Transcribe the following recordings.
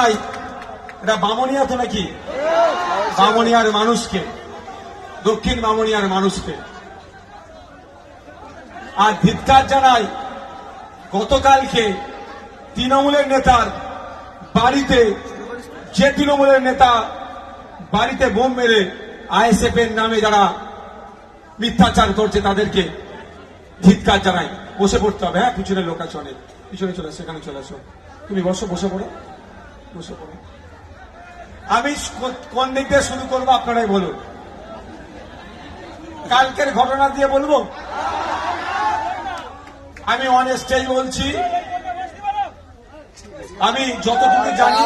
জানাই, এটা বামনিয়া তো নাকি, বামনিয়ার মানুষকে, দক্ষিণ বামনিয়ার মানুষকে। আর ধিক্কার জানাই গতকালকে তৃণমূলের নেতার বাড়িতে, যে তৃণমূলের নেতা বাড়িতে বোম মেরে আইএসএফ এর নামে যারা মিথ্যাচার করছে তাদেরকে ধিক্কার জানাই। বসে পড়তে হবে, হ্যাঁ, পিছনে লোক আছে অনেক, পিছনে চলে আসো, এখানে চলে আসো, তুমি বসো, বসে পড়ো, বসে পড়ো। আমি কোন দিক দিয়ে শুরু করবো আপনারাই বলুন। কালকের ঘটনা দিয়ে বলবো? আমি অনেস্টেই বলছি, আমি যতটুকু জানি,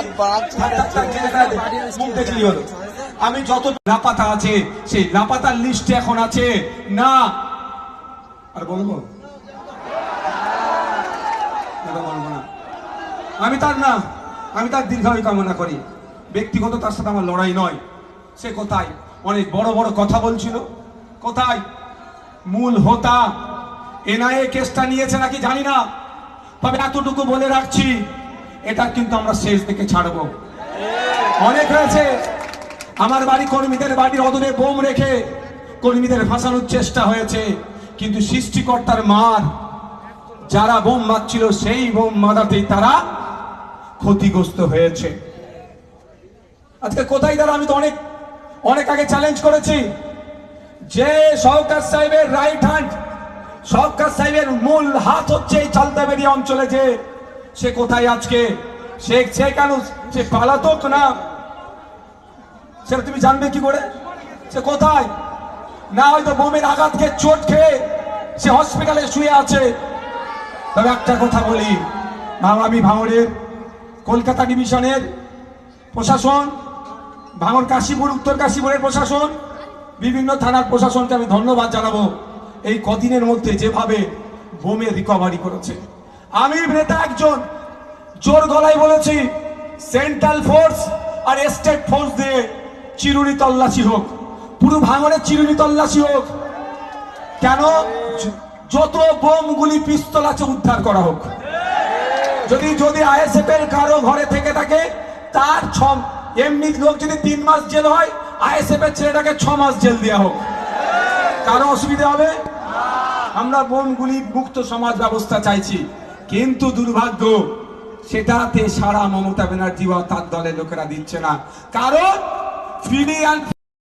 মুখ দেখলি হলো, আমি যত লাপাতা আছে সেই লাপাতার লিস্টে এখন আছে না। আর বলবো না, আমি তার দীর্ঘায়ু কামনা করি। ব্যক্তিগত তার সাথে আমার লড়াই নয়। সে কোথায় অনেক বড় বড় কথা বলছিল, কোথায় মূল হোতা এনআইএ কেসটা নিয়েছে নাকি জানি না, তবে এতটুকু বলে রাখছি, এটা কিন্তু আমরা শেষ থেকে ছাড়বো। অনেক হয়েছে, আমার বাড়ি কর্মীদের বাড়ির অদূরে বোম রেখে কর্মীদের ফাঁসানোর চেষ্টা হয়েছে, কিন্তু সৃষ্টিকর্তার মার, যারা বোম মারছিল সেই বোম মারাতেই তারা ক্ষতিগ্রস্ত হয়েছে। আজকে কোথায় তারা? আমি তো অনেক আগে চ্যালেঞ্জ করেছি যে শওকত সাহেবের রাইট হ্যান্ড, শওকত সাহেবের মূল হাত হচ্ছে এই চালতাবেড়ি অঞ্চলে, যে সে কোথায় আজকে? সে কেন সে পালাতক না? সেটা তুমি জানবে কি করে? সে কোথায়? না হয়তো বোমের আঘাত খেয়ে, চোট খেয়ে সে হসপিটালে শুয়ে আছে। তবে একটা কথা বলি, আমি ভাঙড়ের কলকাতা ডিভিশনের প্রশাসন, ভাঙড় কাশীপুর, উত্তর কাশীপুরের প্রশাসন, বিভিন্ন থানার প্রশাসনকে আমি ধন্যবাদ জানাবো। এই কদিনের মধ্যে যেভাবে বোমের রিকভারি করেছে, আমি নেতা একজন জোর গলায় বলেছি, সেন্ট্রাল ফোর্স আর স্টেট ফোর্স দিয়ে চিরুনি তল্লাশি হোক, পুরো ভাঙড়ের চিরুনি তল্লাশি হোক। কেন? যত বোম গুলি পিস্তল আছে উদ্ধার করা হোক। যদি আইএসএফ এর কারো ঘরে থেকে থাকে, তার এমনি লোক যদি 3 মাস জেল হয়, আইএসএফ এর ছেলেটাকে 6 মাস জেল দেওয়া হোক। কারো অসুবিধা হবে? আমরা বোম গুলি মুক্ত সমাজ ব্যবস্থা চাইছি, কিন্তু দুর্ভাগ্য সেটাতে সারা মমতা ব্যানার্জি বা তার দলের লোকেরা দিচ্ছে না। কারণ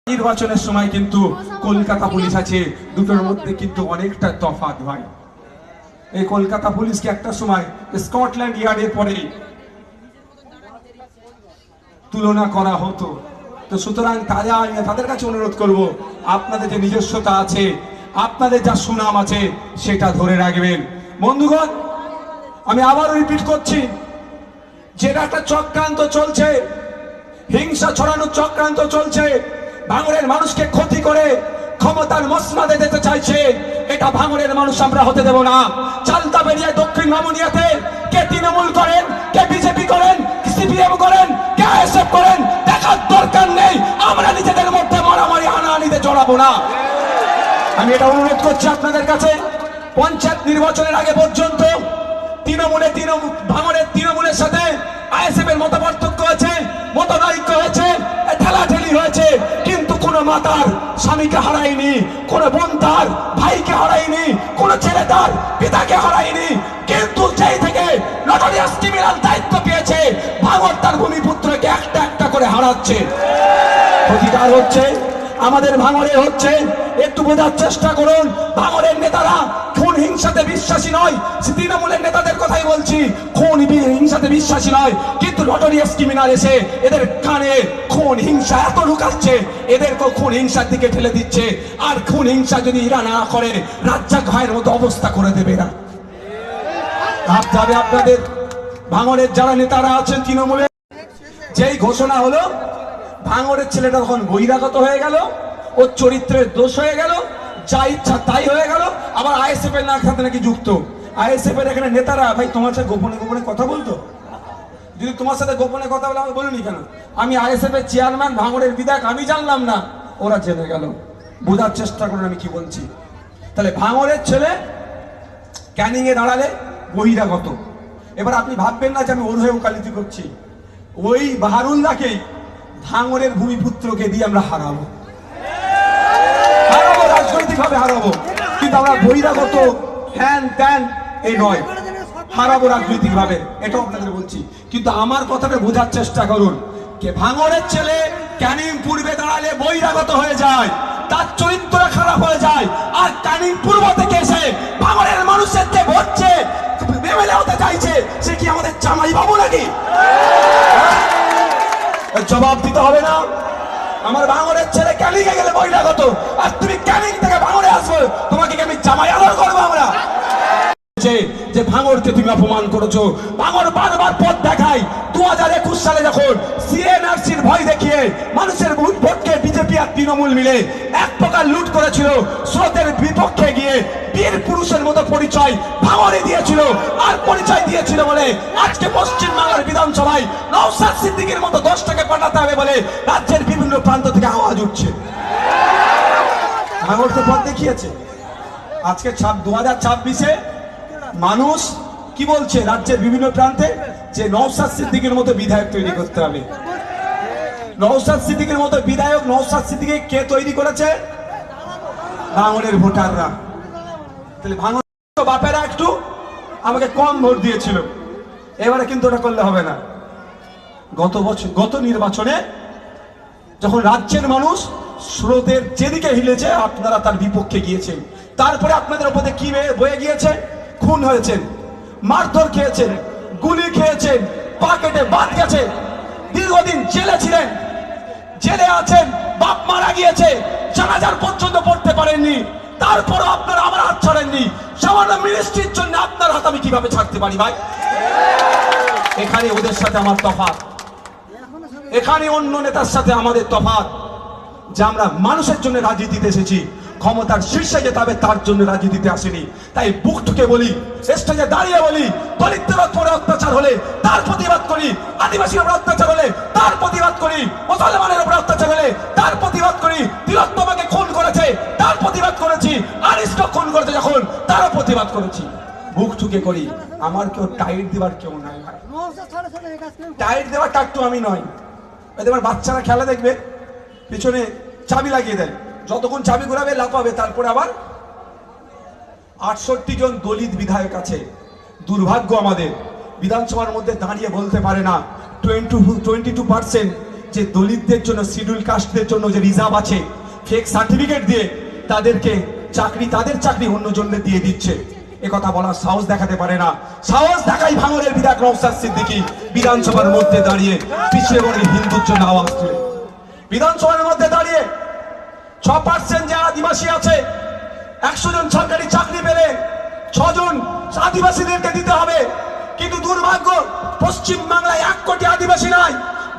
নির্বাচনের সময় কিন্তু কলকাতা পুলিশ আছে, দুটোর মধ্যে কিন্তু অনেকটা তফাৎ ভাই। এই কলকাতা পুলিশকে একটা সময় স্কটল্যান্ড ইয়ার্ডের পরে তুলনা করা হতো। তো সুতরাং তাদের কাছে অনুরোধ করব, আপনাদের যে নিজস্বতা আছে, আপনাদের যা সুনাম আছে, সেটা ধরে রাখবেন। বন্ধুগণ, আমি আবারও রিপিট করছি, যেটা একটা চক্রান্ত চলছে, হিংসা ছড়ানোর চক্রান্ত চলছে, ভাঙড়ের মানুষকে ক্ষতি করে ক্ষমতার মসনদে যেতে চাইছে, এটা ভাঙড়ের মানুষ আমরা হতে দেব না। চালতাবেড়িয়ায়, দক্ষিণ বামুনিয়াতে কে তৃণমূল করেন, কে বিজেপি করেন, সিপিএম করেন, কে আইএসএফ করেন, দেখার দরকার নেই। আমরা নিজেদের মধ্যে মারামারি হানাহানিতে জড়াবো না। আমি এটা অনুরোধ করছি আপনাদের কাছে, পঞ্চায়েত নির্বাচনের আগে পর্যন্ত ভাঙড়ের তৃণমূলের সাথে আইএসএফ এর মত পার্থক্য হয়েছে, মতনৈক্য হয়েছে, ঠেলাঠেলি হয়েছে, কিন্তু কোন মাতার স্বামীকে হারায়নি, কোন বোন তার ভাইকে হারায়নি, কোন ছেলে তার পিতাকে হারায়নি। কিন্তু যেই থেকে নটোরিয়াস ক্রিমিনাল দায়িত্ব পেয়েছে, ভাঙড় তার ভূমিপুত্রকে একটা একটা করে হারাচ্ছে। ক্ষতিকার হচ্ছে আমাদের ভাঙড়ে হচ্ছে। একটু বোঝার চেষ্টা করুন, ভাঙড়ের নেতারা খুন হিংসাতে বিশ্বাসী নয়। তৃণমূলের নেতাদের কথাই বলছি, খুন হিংসাতে বিশ্বাসী নয়, কিন্তু নটোরিয়াস ক্রিমিনাল এসে এদের কানে খুন হিংসা এত ঢুকাচ্ছে, এদেরকে খুন হিংসার দিকে ঠেলে দিচ্ছে। আর খুন হিংসা যদি এরা না করে, রাজ্জাক ভাইয়ের মতো অবস্থা করে দেবে না। ভাবতে হবে আপনাদের, ভাঙড়ের যারা নেতারা আছেন তৃণমূলের, যেই ঘোষণা হলো, ভাঙড়ের ছেলেটা তখন বহিরাগত হয়ে গেল, ওর চরিত্রের দোষ হয়ে গেল, যা ইচ্ছা তাই হয়ে গেল। আবার আইএসএফ এর সাথে নাকি যুক্ত। আইএসএফ এর এখানে নেতারা, ভাই তোমার সাথে গোপনে গোপনে কথা বলতো? যদি তোমার সাথে গোপনে কথা বলে আমি বলিনি কেন? আমি আইএসএফ এর চেয়ারম্যান, ভাঙড়ের বিধায়ক, আমি জানলাম না, ওরা জেনে গেল। বোঝার চেষ্টা করুন আমি কি বলছি। তাহলে ভাঙড়ের ছেলে ক্যানিং এ দাঁড়ালে বহিরাগত। এবার আপনি ভাববেন না যে আমি ওর হয়ে ওকালতি করছি। ওই বাহারুল্লাহকেই ভাঙরের ভূমিপুত্রকে দিয়ে আমরা হারাবো, রাজনৈতিক ভাবে হারাবো, কিন্তু আমরা বহিরাগত হ্যান ত্যান এই নয়, হারাবো রাজনৈতিক ভাবে, এটাও আপনাদের বলছি। কিন্তু আমার কথাটা বোঝার চেষ্টা করুন, কে ভাঙরের ছেলে ক্যানিং পূর্বে দাঁড়ালে বহিরাগত হয়ে যায়, তার চরিত্র খারাপ হয়ে যায়, আর ক্যানিং পূর্ব থেকে এসে ভাঙরের মানুষের যে ভরছে এমএলএ হতে চাইছে, সে কি আমাদের জামাই বাবু নাকি? জবাব দিতে হবে না। আমার ভাঙরের ছেলে ক্যানিং এ গেলে বহিরাগত, আর তুমি ক্যানিং থেকে ভাঙরে আসবো, তোমাকে কি আমি জামাই আদর করবো? আমরা যে ভাঙরকে তুমি অপমান করেছো, ভাঙর বারবার পথ দেখায়। 2021 সালে যখন সিএনআরসির ভয় দেখিয়ে মানুষের ভোটকে বিজেপি আর তৃণমূল মিলে এক প্রকার লুট করেছিল, স্রোতের বিপক্ষে গিয়ে বীর পুরুষের মতো পরিচয় ভাঙরে দিয়েছিল, আর পরিচয় দিয়েছিল বলে আজকে পশ্চিম বাংলার বিধানসভায় নওশাদ সিদ্দিকীর মতো 10টাকে পাঠাতে হবে বলে রাজ্যের বিভিন্ন প্রান্ত থেকে আওয়াজ উঠছে। ভাঙর তো পথ দেখিয়েছে। আজকে 2026-এ মানুষ কি বলছে রাজ্যের বিভিন্ন প্রান্তে, যে নওশাদ সিদ্দিকীর মতো বিধায়ক তৈরি করতে হবে। নওশাদ সিদ্দিকীর মতো বিধায়ক, নওশাদ সিদ্দিকী কে তৈরি করেছে? ভাঙরের ভোটাররা। তাহলে ভাঙর বাপেরা একটু আমাকে কম ভোট দিয়েছিল, এবারে কিন্তু ওটা করলে হবে না। গত নির্বাচনে যখন রাজ্যের মানুষ স্রোতের যেদিকে হিলেছে আপনারা তার বিপক্ষে গিয়েছেন, তারপরে আপনাদের উপরে কি বয়ে গিয়েছে? খুন হয়েছেন, মারধর খেয়েছেন, গুলি খেয়েছেন, পা কেটে বাদ গেছে, দীর্ঘদিন জেলে ছিলেন, জেলে আছেন, বাপ মারা গিয়েছে, জানাজার পর্যন্ত পড়তে পারেননি, তারপরও আপনারা আমার হাত ছাড়েননি। সামান্য মিনিস্ট্রির জন্য আপনার হাত আমি কিভাবে ছাড়তে পারি ভাই? এখানে ওদের সাথে আমার তফাৎ, এখানে অন্য নেতার সাথে আমাদের তফাৎ, যে আমরা মানুষের জন্য রাজনীতিতে এসেছি, ক্ষমতার শীর্ষে যেতে হবে তার জন্য রাজনীতিতে আসেনি। তাই বুক ঠুকে বলি, স্টেজে দাঁড়িয়ে বলি, দলিতদের উপরে অত্যাচার হলে তার প্রতিবাদ করি, আদিবাসীর উপর অত্যাচার হলে তার প্রতিবাদ করি, মুসলমানের উপর অত্যাচার হলে তার প্রতিবাদ করি, তিলোত্তমাকে খুন করেছে তার প্রতিবাদ করেছি, আরিস্টক খুন করেছে যখন তারও প্রতিবাদ করেছি। বুক ঠুকে করি। আমার কেউ টাইট দেওয়ার কেউ নাই ভাই, টাইট দেওয়ার টাকটু আমি নয়। এবার বাচ্চারা খেলা দেখবে, পিছনে চাবি লাগিয়ে দেয়, যতক্ষণ চাবি ঘোরাবে লাফাবে, তারপরে আবার 68 জন দলিত বিধায়ক আছে। দুর্ভাগ্য আমাদের বিধানসভার মধ্যে দাঁড়িয়ে বলতে পারে না 22% যে দলিতদের জন্য, শিডিউল কাস্টদের জন্য যে রিজার্ভ আছে, ফেক সার্টিফিকেট দিয়ে তাদেরকে চাকরি, তাদের চাকরি অন্যজনদের দিয়ে দিচ্ছে। একথা বলার সাহস দেখাতে পারে না। সাহস দেখাই ভাঙরের বিধায়ক নওশাদ সিদ্দিকী বিধানসভার মধ্যে দাঁড়িয়ে পিছিয়ে বর্গের হিন্দুর জন্য আওয়াজ তুলে, বিধানসভার মধ্যে দাঁড়িয়ে 6% যে আদিবাসী আছে, 100 জন সরকারি চাকরি পেলে 6 জন আদিবাসীদেরকে দিতে হবে। কিন্তু দুর্ভাগ্য, পশ্চিম বাংলায় 1 কোটি আদিবাসী নাই,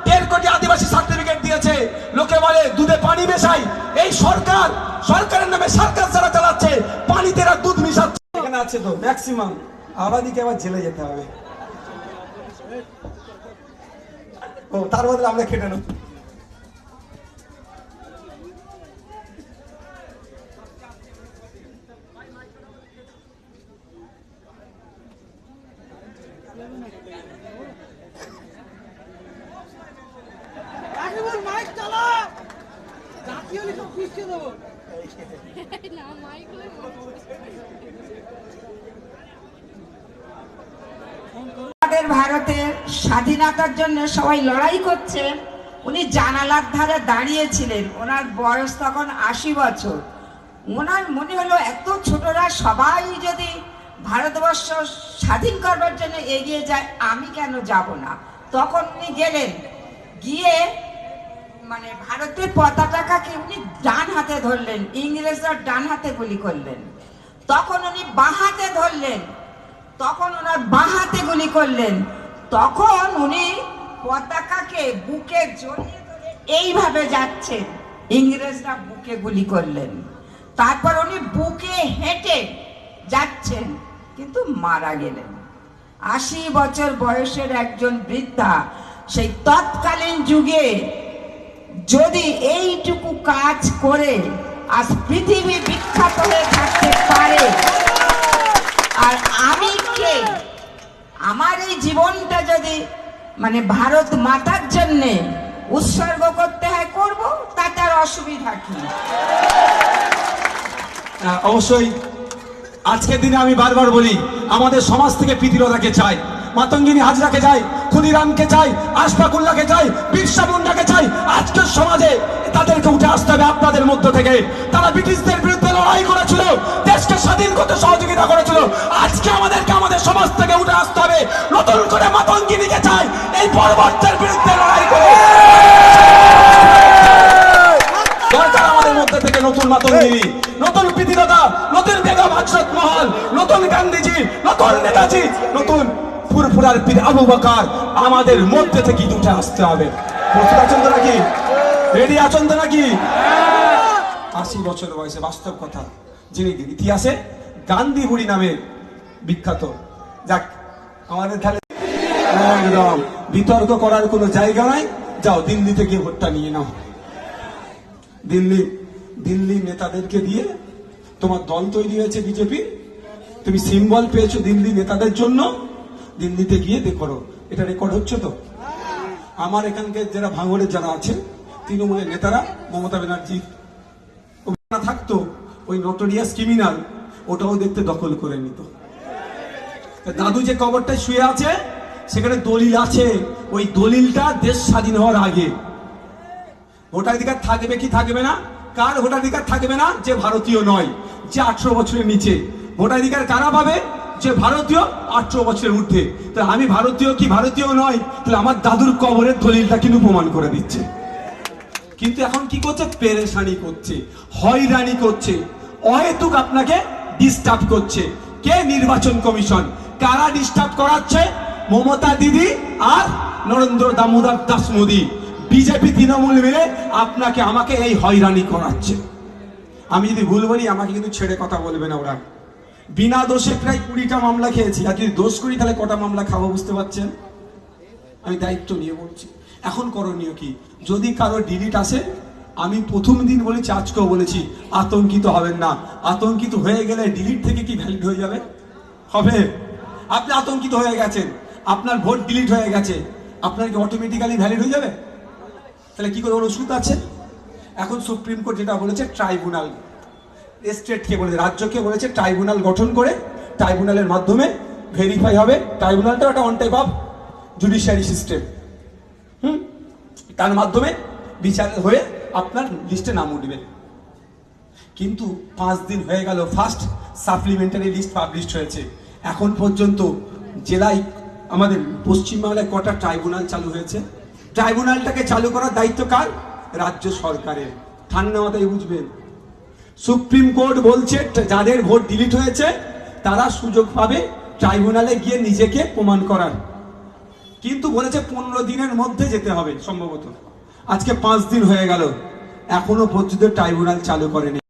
1.5 কোটি আদিবাসী সার্টিফিকেট দিয়েছে। লোকে বলে দুধে পানি মেশাই। এই সরকার, সরকারের নামে সার্কাস যারা চালাচ্ছে, পানিতে এরা দুধ মিশাচ্ছে। এখানে আছে তো ম্যাক্সিমাম আবাদিকে আবার জেলে যেতে হবে। ও তার বদলে আমরা খেটে নেব। ভারতের স্বাধীনতার জন্য সবাই লড়াই করছে, উনি জানালার ধারে দাঁড়িয়েছিলেন, ওনার বয়স তখন 80 বছর। ওনার মনে হলো এত ছোটরা সবাই যদি ভারতবর্ষ স্বাধীন করবার জন্য এগিয়ে যায়, আমি কেন যাব না। তখন উনি গেলেন, গিয়ে মানে ভারতের পতাকাকে উনি ডান হাতে ধরলেন, ইংরেজরা ডান হাতে গুলি করলেন, তখন উনি বাঁ হাতে ধরলেন, তখন ওনার বাঁ হাতে গুলি করলেন, তখন উনি পতাকাকে বুকে জড়িয়ে ধরে এইভাবে যাচ্ছেন, ইংরেজরা বুকে গুলি করলেন, তারপর উনি বুকে হেঁটে যাচ্ছেন, কিন্তু মারা গেলেন। 80 বছর বয়সের একজন বৃদ্ধা সেই তৎকালীন যুগে যদি এইটুকু কাজ করে আজ পৃথিবী বিখ্যাত হয়ে থাকতে পারে, আর আমি কে, আমার এই জীবনটা যদি মানে ভারত মাতার জন্যে উৎসর্গ করতে হয়, করব, তাতে আর অসুবিধা কি? অবশ্যই আজকের দিনে আমি বারবার বলি, আমাদের সমাজ থেকে প্রীতিলতাকে চাই, মাতঙ্গিনী হাজরাকে চাই, ক্ষুদিরামকে চাই, আশফাকুল্লাহকে চাই, বিরসা মুন্ডাকে চাই। আজকের সমাজে তাদেরকে উঠে আসতে হবে আপনাদের মধ্য থেকে। তারা ব্রিটিশদের বিরুদ্ধে লড়াই করেছিল, দেশকে স্বাধীন করতে সহযোগিতা করেছিল। আজকে আমাদেরকে আমাদের সমাজ থেকে উঠে আসতে হবে, নতুন করে মাতঙ্গিনীকে চাই, এই পরবর্তীর বিরুদ্ধে লড়াই করে দরকার আমাদের মধ্যে থেকে নতুন মাতঙ্গিনী, নতুন প্রীতিলতা, নতুন বেগম হযরত মহল, নতুন গান্ধীজি, নতুন নেতাজি, নতুন ফুরফুরার পীর আবু বকর আমাদের মধ্যে থেকে উঠে আসতে হবে। প্রস্তুত আছেন তো নাকি? রেডি আছেন তো নাকি? 80 বছর বয়সে, বাস্তব কথা, যিনি ইতিহাসে গান্ধী বুড়ি নামে বিখ্যাত। যাক, আমাদের তাহলে একদম বিতর্ক করার কোনো জায়গা নাই। যাও দিল্লিতে গিয়ে ভোটটা নিয়ে নাও। দিল্লি নেতাদেরকে দিয়ে তোমার দল তৈরি হয়েছে বিজেপি, তুমি সিম্বল পেয়েছো দিল্লি নেতাদের জন্য, দিল্লিতে গিয়ে দেখো। এটা রেকর্ড হচ্ছে তো? আমার এখানকার যারা ভাঙড়ের যারা আছে তৃণমূলের নেতারা, মমতা ব্যানার্জি থাকতো, ওই নটোরিয়াস ক্রিমিনাল ওটাও দেখতে দখল করে নিত। দাদু যে কবরটায় শুয়ে আছে সেখানে দলিল আছে, ওই দলিলটা দেশ স্বাধীন হওয়ার আগে। ভোটাধিকার থাকবে কি থাকবে না? কার ভোটাধিকার থাকবে না? যে ভারতীয় নয়, যে 18 বছরের নিচে। ভোটাধিকার কারা পাবে? যে ভারতীয় 18 বছরের ঊর্ধ্বে। তো আমি ভারতীয় কি ভারতীয় নয়? তাহলে আমার দাদুর কবরের দলিলটা কিন্তু প্রমাণ করে দিচ্ছে। কিন্তু এখন কি করছে? পেরেশানি করছে, হয়রানি করছে, অহেতুক আপনাকে ডিস্টার্ব করছে। কে? নির্বাচন কমিশন। কারা ডিস্টার্ব করাচ্ছে? মমতা দিদি আর নরেন্দ্র দামোদর দাস মোদী, বিজেপি তৃণমূল মিলে আপনাকে আমাকে এই হয়রানি করাচ্ছে। আমি যদি ভুল বলি আমাকে কিন্তু ছেড়ে কথা বলবে না ওরা। বিনা দোষে প্রায় 20টা মামলা খেয়েছি, আর যদি দোষ করি তাহলে কটা মামলা খাবো বুঝতে পারছেন? আমি দায়িত্ব নিয়ে বলছি। এখন করণীয় কি? যদি কারো ডিলিট আসে, আমি প্রথম দিন বলেছি, আজকেও বলেছি, আতঙ্কিত হবেন না। আতঙ্কিত হয়ে গেলে ডিলিট থেকে কি ভ্যালিড হয়ে যাবে? হবে? আপনি আতঙ্কিত হয়ে গেছেন, আপনার ভোট ডিলিট হয়ে গেছে, আপনার কি অটোমেটিক্যালি ভ্যালিড হয়ে যাবে? তাহলে কি করে? ওর ওষুধ আছে। এখন সুপ্রিম কোর্ট যেটা বলেছে, ট্রাইব্যুনাল, স্টেটকে বলেছে, রাজ্যকে বলেছে ট্রাইব্যুনাল গঠন করে ট্রাইব্যুনালের মাধ্যমে ভেরিফাই হবে। ট্রাইব্যুনালটা একটা one type of judiciary system. তার মাধ্যমে বিচার হয়ে আপনার লিস্টে নাম উঠবে। কিন্তু 5 দিন হয়ে গেল, ফার্স্ট সাপ্লিমেন্টারি লিস্ট পাবলিশ হয়েছে। এখন পর্যন্ত জেলায় আমাদের পশ্চিমবাংলায় কটা ট্রাইব্যুনাল চালু হয়েছে? ট্রাইব্যুনালটাকে চালু করার দায়িত্ব কার? রাজ্য সরকারের। ঠান্ডা মাথায় বুঝবেন। সুপ্রিম কোর্ট বলছে যাদের ভোট ডিলিট হয়েছে তারা সুযোগ পাবে ট্রাইব্যুনালে গিয়ে নিজেকে প্রমাণ করার, কিন্তু বলেছে 15 দিনের মধ্যে যেতে হবে সম্ভবত। আজকে 5 দিন হয়ে গেল, এখনো পর্যন্ত ট্রাইব্যুনাল চালু করেনি।